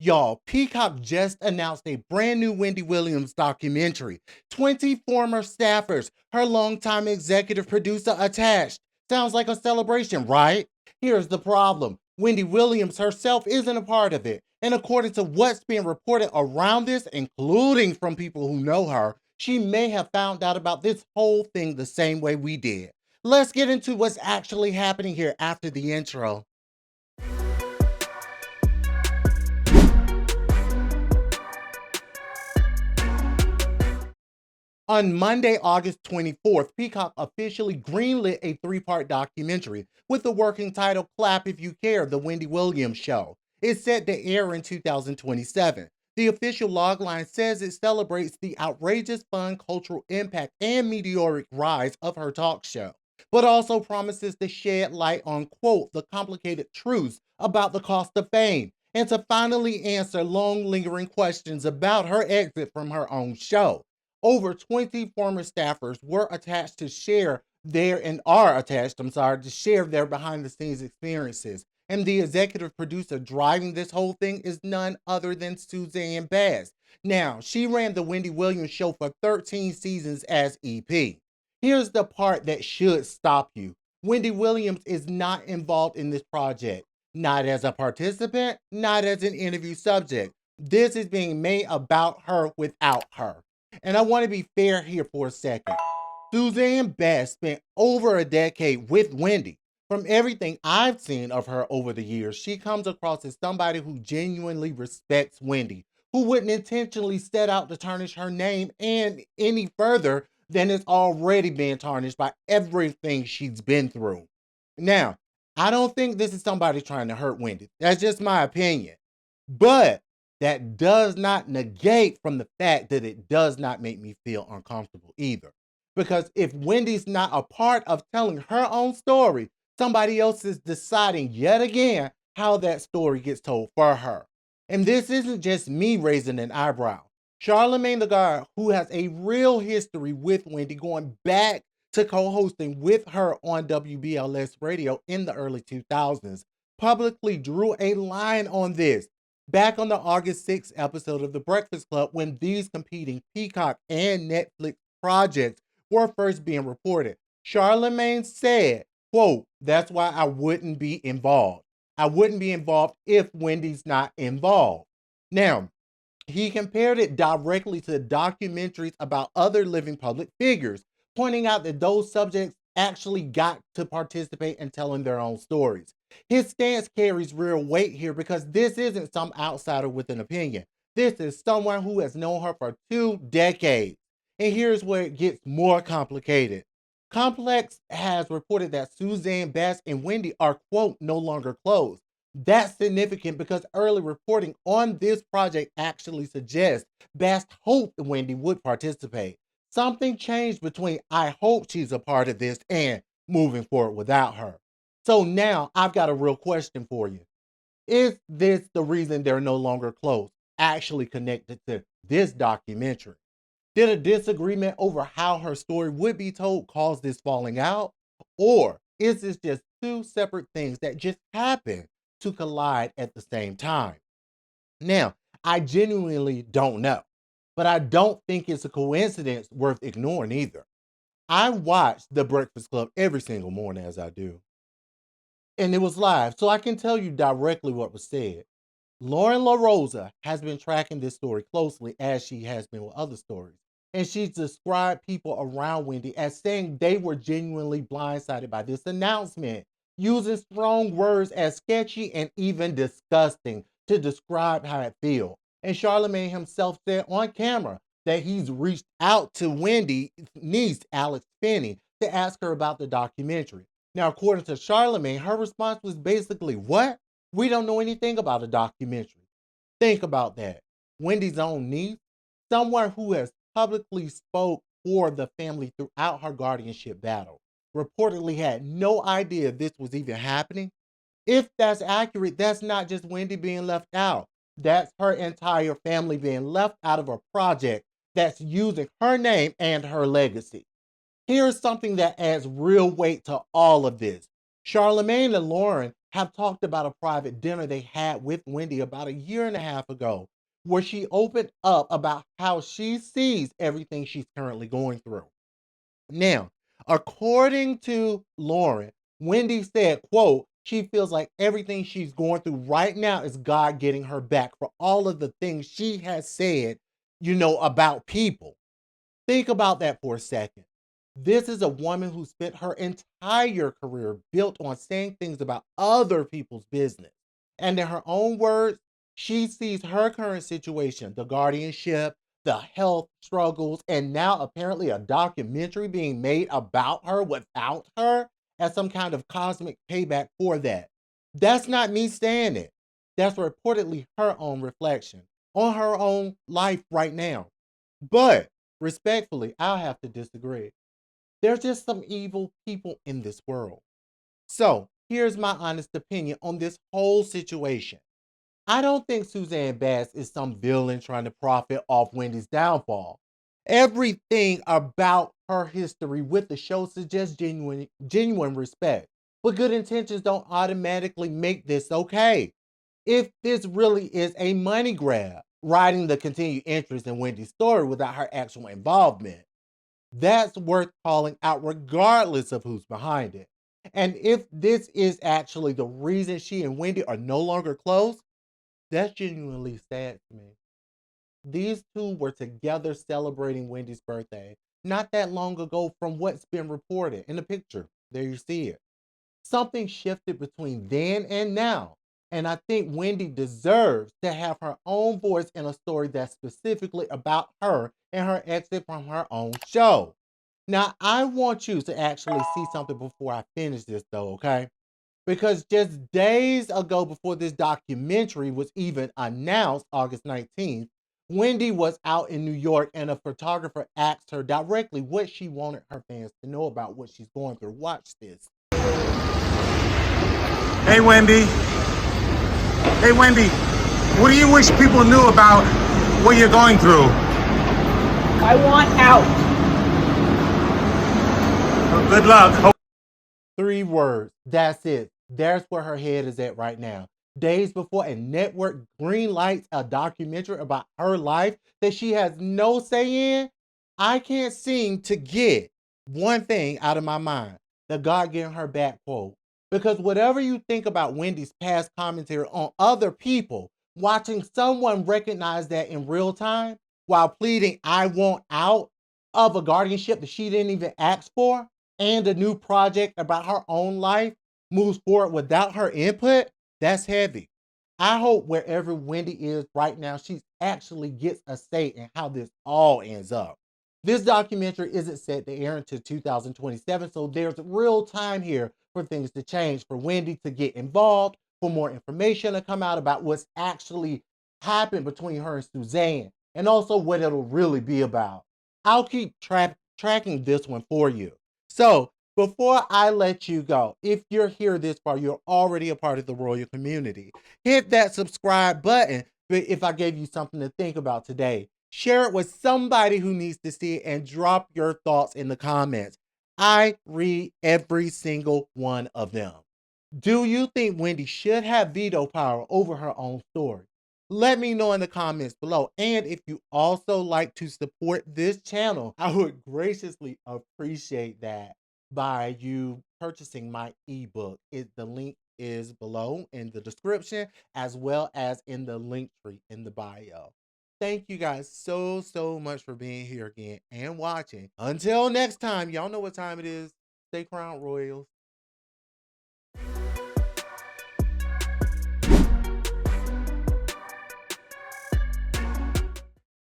Y'all, Peacock just announced a brand new Wendy Williams documentary. 20 former staffers, her longtime executive producer attached. Sounds like a celebration, right? Here's the problem. Wendy Williams herself isn't a part of it. And according to what's being reported around this, including from people who know her, she may have found out about this whole thing the same way we did. Let's get into what's actually happening here after the intro. On Monday, August 24th, Peacock officially greenlit a three-part documentary with the working title Clap If You Care, The Wendy Williams Show. It's set to air in 2027. The official logline says it celebrates the outrageous fun, cultural impact, and meteoric rise of her talk show, but also promises to shed light on, quote, the complicated truths about the cost of fame, and to finally answer long lingering questions about her exit from her own show. Over 20 former staffers were attached to share their and are attached, to share their behind the scenes experiences. And the executive producer driving this whole thing is none other than Suzanne Bass. Now, she ran the Wendy Williams show for 13 seasons as EP. Here's the part that should stop you. Wendy Williams is not involved in this project, not as a participant, not as an interview subject. This is being made about her without her. And I want to be fair here for a second. Suzanne Bass spent over a decade with Wendy. From everything I've seen of her over the years, she comes across as somebody who genuinely respects Wendy, who wouldn't intentionally set out to tarnish her name and any further than it's already been tarnished by everything she's been through. Now, I don't think this is somebody trying to hurt Wendy. That's just my opinion. But that does not negate from the fact that it does not make me feel uncomfortable either. Because if Wendy's not a part of telling her own story, somebody else is deciding yet again how that story gets told for her. And this isn't just me raising an eyebrow. Charlamagne the God, who has a real history with Wendy, going back to co-hosting with her on WBLS radio in the early 2000s, publicly drew a line on this back on the August 6th episode of The Breakfast Club when these competing Peacock and Netflix projects were first being reported. Charlamagne said, quote, that's why I wouldn't be involved. I wouldn't be involved if Wendy's not involved. Now, he compared it directly to documentaries about other living public figures, pointing out that those subjects actually got to participate in telling their own stories. His stance carries real weight here because this isn't some outsider with an opinion. This is someone who has known her for 2 decades. And here's where it gets more complicated. Complex has reported that Suzanne Bass and Wendy are, quote, no longer close. That's significant because early reporting on this project actually suggests Bass hoped Wendy would participate. Something changed between I hope she's a part of this and moving forward without her. So now I've got a real question for you. Is this the reason they're no longer close, actually connected to this documentary? Did a disagreement over how her story would be told cause this falling out? Or is this just two separate things that just happen to collide at the same time? Now, I genuinely don't know, but I don't think it's a coincidence worth ignoring either. I watch The Breakfast Club every single morning as I do, and it was live, so I can tell you directly what was said. Lauren LaRosa has been tracking this story closely as she has been with other stories. And she's described people around Wendy as saying they were genuinely blindsided by this announcement, using strong words as sketchy and even disgusting to describe how it feels. And Charlamagne himself said on camera that he's reached out to Wendy's niece, Alex Finney, to ask her about the documentary. Now, according to Charlamagne, her response was basically, what? We don't know anything about a documentary. Think about that. Wendy's own niece, someone who has publicly spoke for the family throughout her guardianship battle, reportedly had no idea this was even happening. If that's accurate, that's not just Wendy being left out. That's her entire family being left out of a project that's using her name and her legacy. Here's something that adds real weight to all of this. Charlamagne and Lauren have talked about a private dinner they had with Wendy about a year and a half ago, where she opened up about how she sees everything she's currently going through. Now, according to Lauren, Wendy said, quote, she feels like everything she's going through right now is God getting her back for all of the things she has said, about people. Think about that for a second. This is a woman who spent her entire career built on saying things about other people's business. And in her own words, she sees her current situation, the guardianship, the health struggles, and now apparently a documentary being made about her without her as some kind of cosmic payback for that. That's not me saying it. That's reportedly her own reflection on her own life right now. But respectfully, I'll have to disagree. There's just some evil people in this world. So here's my honest opinion on this whole situation. I don't think Suzanne Bass is some villain trying to profit off Wendy's downfall. Everything about her history with the show suggests genuine respect. But good intentions don't automatically make this okay. If this really is a money grab, riding the continued interest in Wendy's story without her actual involvement, that's worth calling out regardless of who's behind it. And if this is actually the reason she and Wendy are no longer close, that's genuinely sad to me. These two were together celebrating Wendy's birthday not that long ago from what's been reported in the picture. There you see it. Something shifted between then and now. And I think Wendy deserves to have her own voice in a story that's specifically about her and her exit from her own show. Now, I want you to actually see something before I finish this, though, okay? Because just days ago, before this documentary was even announced, August 19th, Wendy was out in New York and a photographer asked her directly what she wanted her fans to know about what she's going through. Watch this. Hey, Wendy. Hey, Wendy. What do you wish people knew about what you're going through? I want out. Well, good luck. 3 words. That's it. That's where her head is at right now. Days before a network greenlights a documentary about her life that she has no say in, I can't seem to get one thing out of my mind. The God getting her back quote. Because whatever you think about Wendy's past commentary on other people, watching someone recognize that in real time while pleading, I want out of a guardianship that she didn't even ask for, and a new project about her own life moves forward without her input, that's heavy. I hope wherever Wendy is right now, she actually gets a say in how this all ends up. This documentary isn't set to air until 2027, so there's real time here for things to change, for Wendy to get involved, for more information to come out about what's actually happened between her and Suzanne, and also what it'll really be about. I'll keep tracking this one for you. So, before I let you go, if you're here this far, you're already a part of the royal community. Hit that subscribe button if I gave you something to think about today. Share it with somebody who needs to see it and drop your thoughts in the comments. I read every single one of them. Do you think Wendy should have veto power over her own story? Let me know in the comments below. And if you also like to support this channel, I would graciously appreciate that by you purchasing my ebook. The link is below in the description as well as in the link tree in the bio. Thank you guys so much for being here again and watching. Until next time, y'all know what time it is. Stay crowned royals.